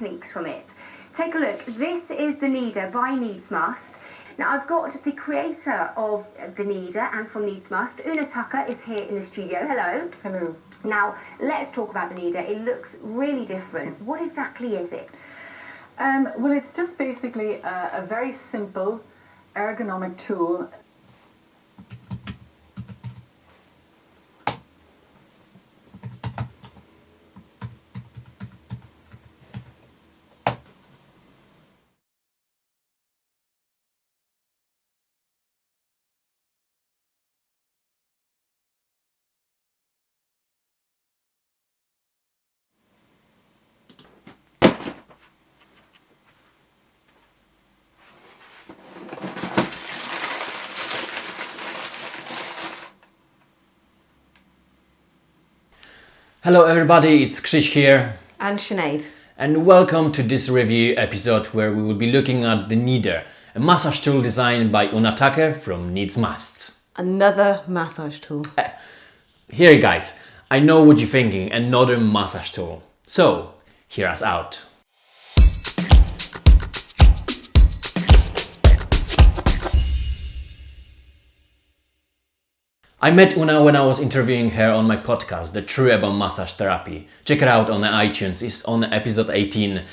techniques from it. Take a look. This is the Kneader by Kneads Must. Now I've got the creator of the Kneader and from Kneads Must, Una Tucker, is here in the studio. Hello. Hello. Now let's talk about the Kneader. It looks really different. What exactly is it? Well, it's just basically a very simple ergonomic tool. Hello everybody, it's Krzys here. And Sinead. And welcome to this review episode where we will be looking at the Kneader, a massage tool designed by Una Tucker from Kneads Must. Another massage tool. Here guys, I know what you're thinking, another massage tool. So, hear us out. I met Una when I was interviewing her on my podcast, The Truth About Massage Therapy. Check it out on iTunes, it's on episode 18.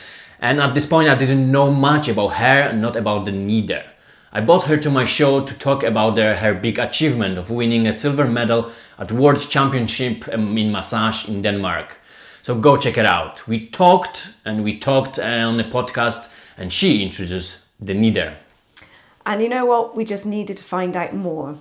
And at this point I didn't know much about her, not about the Kneader. I brought her to my show to talk about her big achievement of winning a silver medal at World Championship in massage in Denmark. So go check it out. We talked on the podcast and she introduced the Kneader. And you know what? We just needed to find out more.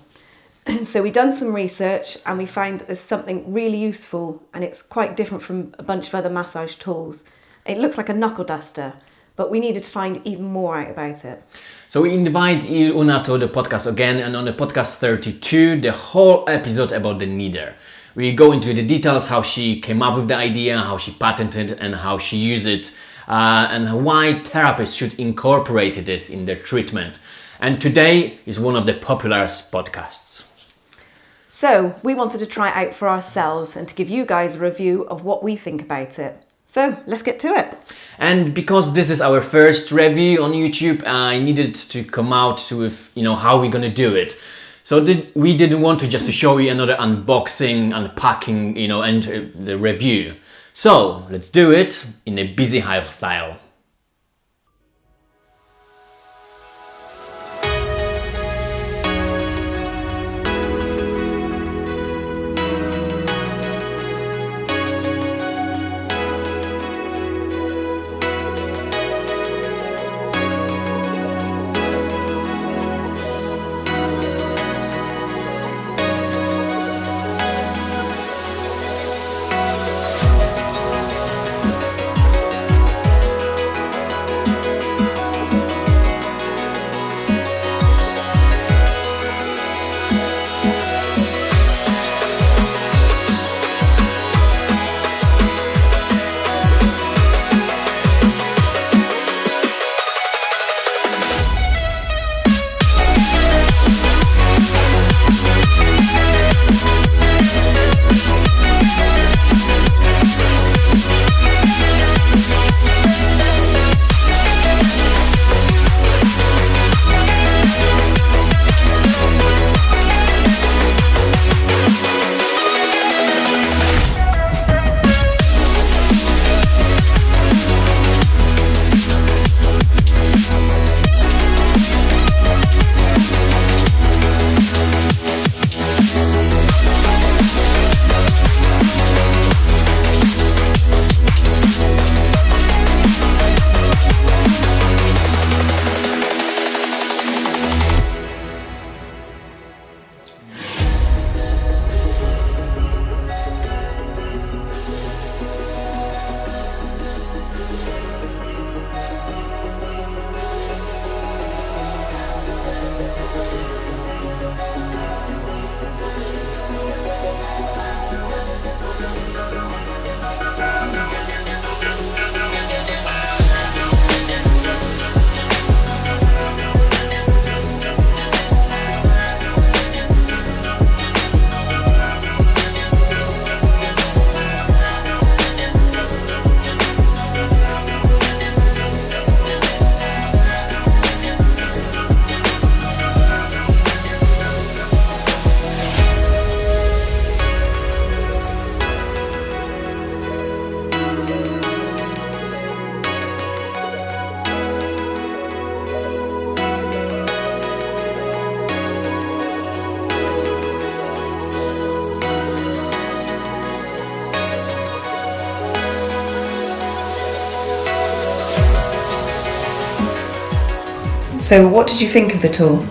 So we done some research and we found that there's something really useful and it's quite different from a bunch of other massage tools. It looks like a knuckle duster, but we needed to find even more out about it. So we invite Una to the podcast again, and on the podcast 32, the whole episode about the Kneader. We go into the details, how she came up with the idea, how she patented and how she used it, and why therapists should incorporate this in their treatment. And today is one of the popularest podcasts. So we wanted to try it out for ourselves and to give you guys a review of what we think about it. So let's get to it. And because this is our first review on YouTube, I needed to come out with, how we're gonna do it. So we didn't want to just to show you another unboxing, unpacking, and the review. So let's do it in a BusyHive style. So what did you think of the tool?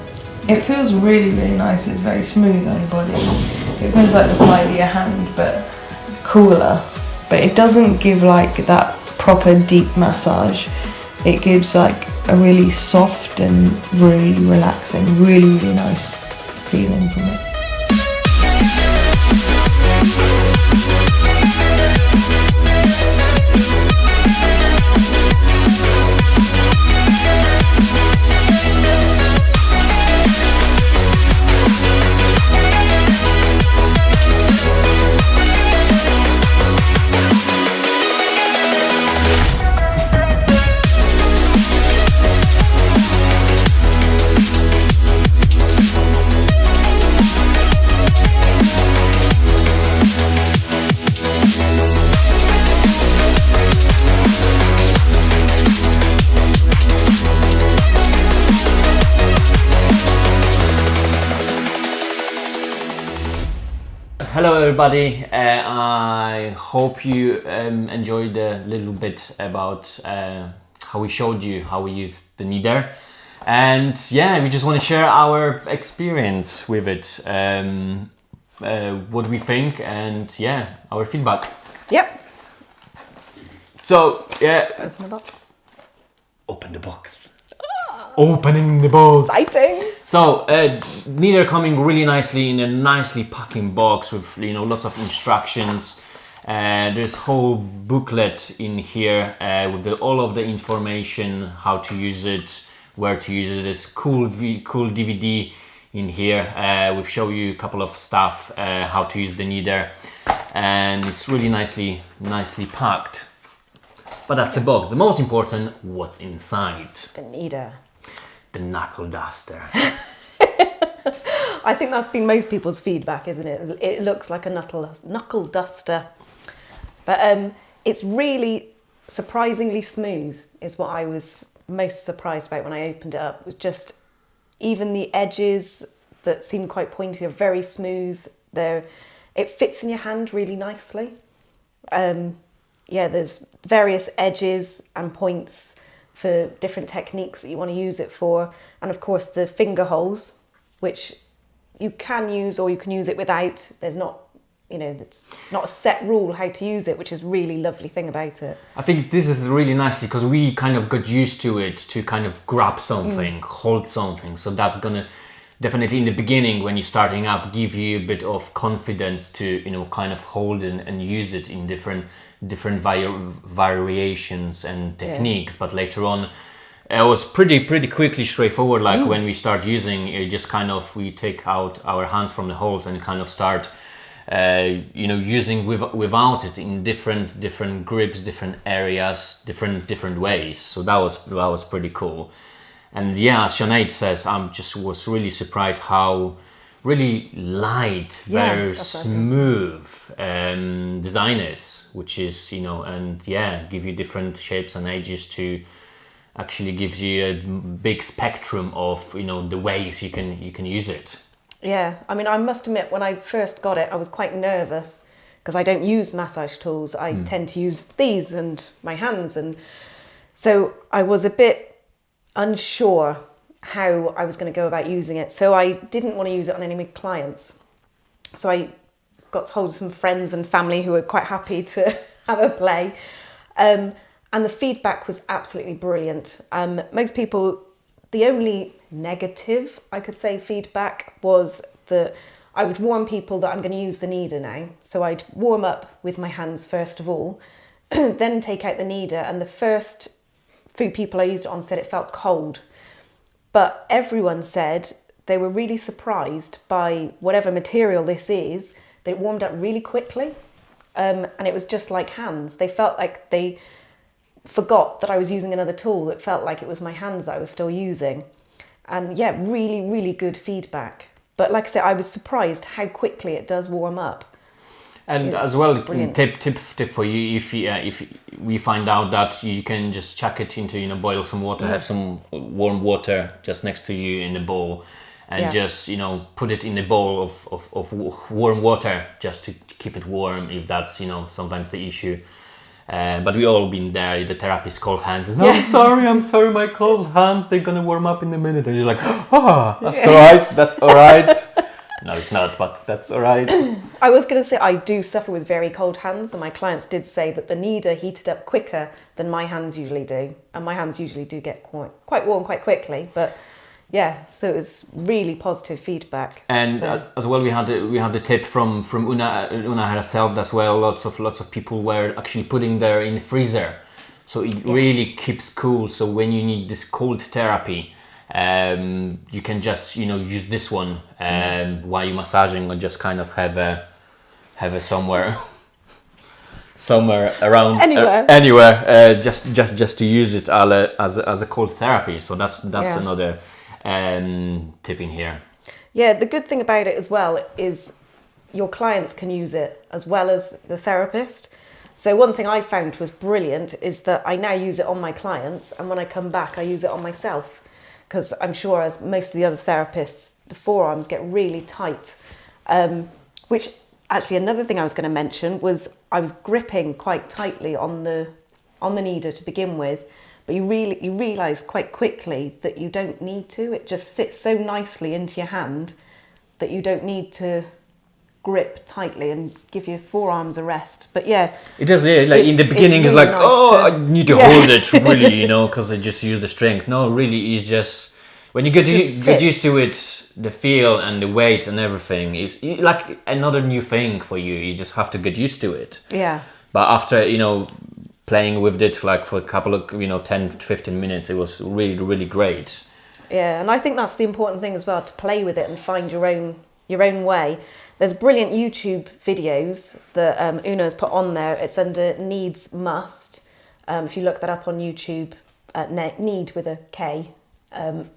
It feels really, really nice. It's very smooth on your body. It feels like the side of your hand, but cooler. But it doesn't give like that proper deep massage. It gives like a really soft and really relaxing, really, really nice feeling from it. Hello everybody, I hope you enjoyed a little bit about how we showed you how we use the Kneader, and yeah, we just want to share our experience with it, what we think, and yeah, our feedback. Yep. So yeah, Open the box. open the box. Opening the box. Exciting. So, Kneader coming really nicely in a nicely packing box with, you know, lots of instructions. There's whole booklet in here with all of the information, how to use it, where to use it. There's cool DVD in here. We've shown you a couple of stuff how to use the Kneader, and it's really nicely packed. But that's a box. The most important, what's inside? The Kneader. The knuckle duster. I think that's been most people's feedback, isn't it? It looks like a knuckle duster. But it's really surprisingly smooth, is what I was most surprised about when I opened it up. It was just, even the edges that seem quite pointy are very smooth. It fits in your hand really nicely. Yeah, there's various edges and points for different techniques that you want to use it for. And of course the finger holes, which you can use or you can use it without. There's not, you know, it's not a set rule how to use it, which is really lovely thing about it. I think this is really nicely because we kind of got used to it to kind of grab something, hold something. So that's gonna definitely in the beginning when you're starting up give you a bit of confidence to, you know, kind of hold and use it in different variations and techniques. Yeah. But later on it was pretty quickly straightforward, like when we start using it, just kind of we take out our hands from the holes and kind of start you know, using without it in different grips, different areas, different ways. So that was pretty cool. And yeah, as Sinead says, was really surprised how really light, very smooth design is, which is, you know, and yeah, give you different shapes and edges to actually gives you a big spectrum of, you know, the ways you can use it. Yeah, I mean, I must admit, when I first got it, I was quite nervous because I don't use massage tools. I tend to use these and my hands, and so I was a bit unsure how I was going to go about using it. So I didn't want to use it on any of my clients. So I got hold of some friends and family who were quite happy to have a play. And the feedback was absolutely brilliant. Most people, the only negative, I could say, feedback was that I would warn people that I'm going to use the Kneader now. So I'd warm up with my hands first of all, then take out the Kneader, and the first few people I used it on said it felt cold. But everyone said they were really surprised by whatever material this is, that it warmed up really quickly. And it was just like hands. They felt like they forgot that I was using another tool. It felt like it was my hands that I was still using. And yeah, really, really good feedback. But like I said, I was surprised how quickly it does warm up. And It's as well, brilliant. tip for you, if we find out that you can just chuck it into, you know, boil some water, have some warm water just next to you in the bowl, and just, you know, put it in a bowl of warm water just to keep it warm, if that's, you know, sometimes the issue. But we all been there. The therapist cold hands. No, I'm sorry, my cold hands. They're gonna warm up in a minute. And you're like, that's all right. That's all right. No, it's not, but that's all right. I was going to say I do suffer with very cold hands, and my clients did say that the Kneader heated up quicker than my hands usually do, and my hands usually do get quite warm quite quickly. But yeah, so it was really positive feedback. And as well, we had the tip from Una herself as well. Lots of people were actually putting there in the freezer, so it really keeps cool. So when you need this cold therapy, you can just use this one while you're massaging, or just kind of have a somewhere around anywhere, just to use it as a cold therapy. So that's another tip in here. Yeah, the good thing about it as well is your clients can use it as well as the therapist. So one thing I found was brilliant is that I now use it on my clients, and when I come back I use it on myself, because I'm sure, as most of the other therapists, the forearms get really tight. Which actually, another thing I was going to mention was I was gripping quite tightly on the Kneader to begin with, but you realise quite quickly that you don't need to. It just sits so nicely into your hand that you don't need to grip tightly and give your forearms a rest. But yeah, it does. Yeah, like in the beginning, it's really like, nice I need to hold it really, because I just use the strength. No, really, it's just when you get used to it, the feel and the weight and everything is like another new thing for you. You just have to get used to it. Yeah. But after playing with it like for a couple of 10 to 15 minutes, it was really, really great. Yeah, and I think that's the important thing as well, to play with it and find your own way. There's brilliant YouTube videos that Una has put on there. It's under Kneads Must. If you look that up on YouTube, Need with a K, have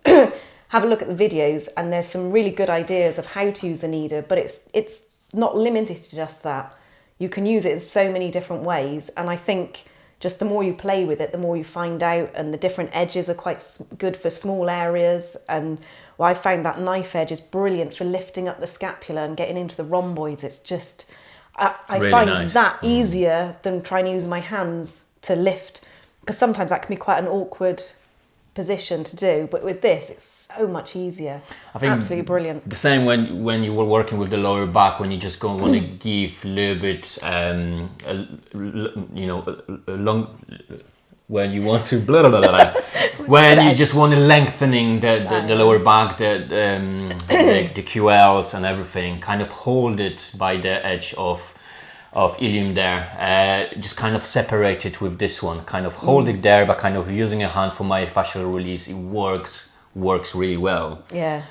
a look at the videos, and there's some really good ideas of how to use the Kneader, but it's not limited to just that. You can use it in so many different ways, and I think just the more you play with it, the more you find out, and the different edges are quite good for small areas. And I found that knife edge is brilliant for lifting up the scapula and getting into the rhomboids. It's just, I really find nice. that easier than trying to use my hands to lift, because sometimes that can be quite an awkward position to do, but with this it's so much easier. I think absolutely brilliant. The same when you were working with the lower back, when you just want to give a little bit long, when you want to when you just want to lengthening the lower back, the QLs and everything, kind of hold it by the edge of ilium there, just kind of separate it with this one, kind of hold it there, but kind of using a hand for myofascial release. It works really well. Yeah.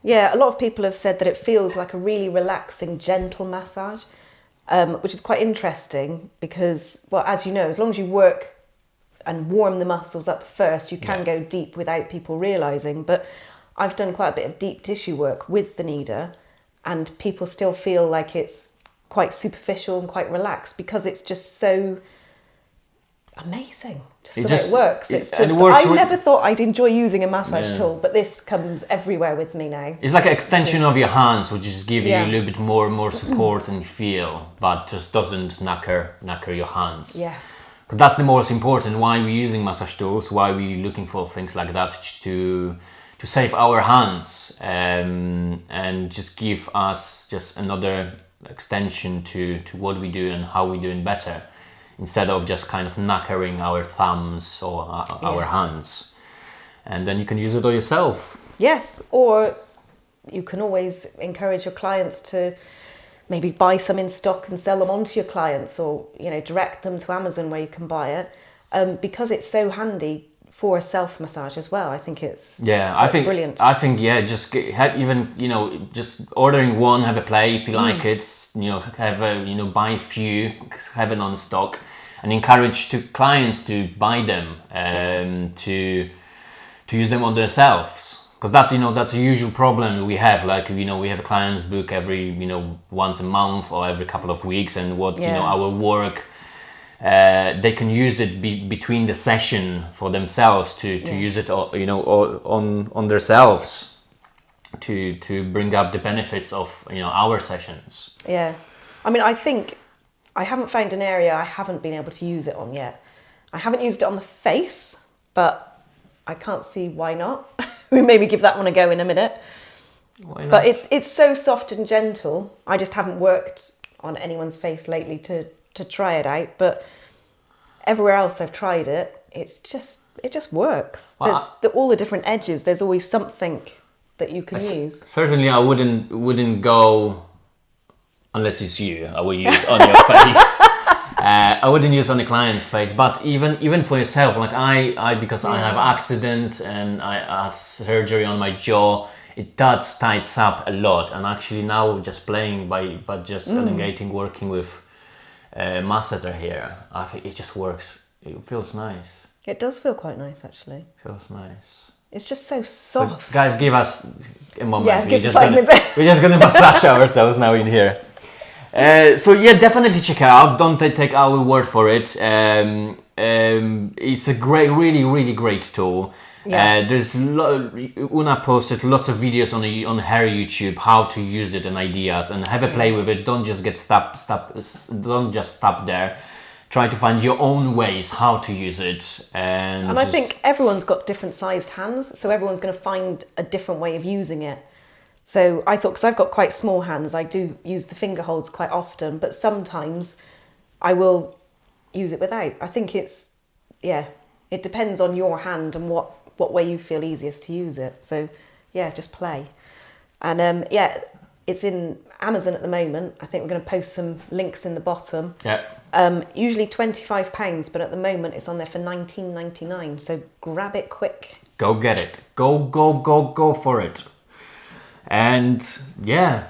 Yeah, a lot of people have said that it feels like a really relaxing, gentle massage, which is quite interesting because, well, as you know, as long as you work and warm the muscles up first, you can go deep without people realising. But I've done quite a bit of deep tissue work with the Kneader, and people still feel like it's quite superficial and quite relaxed because it's just so amazing. Just the way it works. It's just, I never thought I'd enjoy using a massage tool, but this comes everywhere with me now. It's like an extension of your hands, which just give you a little bit more support and feel, but just doesn't knacker your hands. Yes. Because that's the most important. Why we're using massage tools? Why we're looking for things like that to save our hands and just give us just another extension to what we do and how we're doing better, instead of just kind of knackering our thumbs or our hands. And then you can use it all yourself. Yes, or you can always encourage your clients to maybe buy some in stock and sell them on to your clients, or direct them to Amazon where you can buy it, because it's so handy for a self massage as well. I think it's brilliant. I think just just ordering one, have a play if you like it. Have a buy a few, have it on stock, and encourage clients to buy them to use them on themselves. Because that's a usual problem we have. Like we have clients book every once a month or every couple of weeks, and our work. They can use it between the session for themselves to use it on themselves to bring up the benefits of our sessions. Yeah, I mean, I think I haven't found an area I haven't been able to use it on yet. I haven't used it on the face, but I can't see why not. We maybe give that one a go in a minute. Why not? But it's so soft and gentle. I just haven't worked on anyone's face lately to try it out. But everywhere else I've tried it, it just works. Well, There's all the different edges. There's always something that you can use. Certainly, I wouldn't go unless it's you. I will use on your face. I wouldn't use on the client's face, but even for yourself, like I because I have accident and I had surgery on my jaw, it does tights up a lot. And actually now just playing but just elongating, working with masseter here, I think it just works. It feels nice. It does feel quite nice, actually. Feels nice. It's just so So soft. guys, give us a moment. Yeah, we're give just us 5 gonna, minutes. we're just gonna massage ourselves now in here. So yeah, definitely check it out. Don't take our word for it. It's a really great tool. Yeah. Una posted lots of videos on her YouTube how to use it and ideas, and have a play with it. Don't just don't just stop there. Try to find your own ways how to use it. And I think everyone's got different sized hands, so everyone's going to find a different way of using it. So I thought, because I've got quite small hands, I do use the finger holds quite often, but sometimes I will use it without. I think it depends on your hand and what way you feel easiest to use it. So yeah, just play. And it's in Amazon at the moment. I think we're going to post some links in the bottom. Yeah. Usually £25, but at the moment it's on there for $19.99. So grab it quick. Go get it. Go for it. And yeah.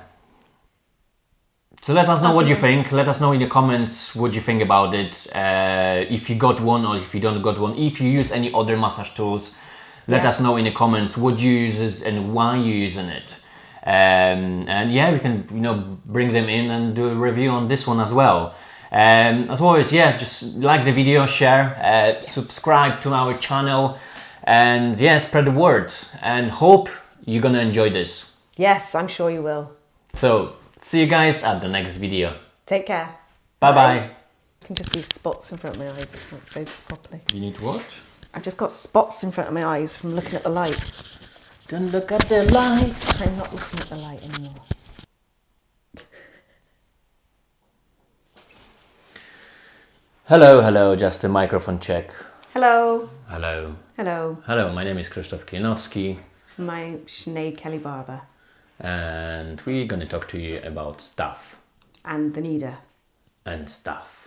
So let us know what you think. Let us know in the comments what you think about it. If you got one or if you don't got one. If you use any other massage tools, let us know in the comments what you use and why you're using it. And yeah, we can bring them in and do a review on this one as well. As always, yeah, just like the video, share, subscribe to our channel, and yeah, spread the word. And hope you're gonna enjoy this. Yes, I'm sure you will. So see you guys at the next video. Take care. Bye bye. I can just see spots in front of my eyes. I can't focus properly. You need what? I've just got spots in front of my eyes from looking at the light. Don't look at the light. I'm not looking at the light anymore. Hello, just a microphone check. Hello. Hello. Hello. My name is Krzysztof Klinowski, My Sinead Kelly Barber. and we're gonna talk to you about stuff And the Kneader. and stuff.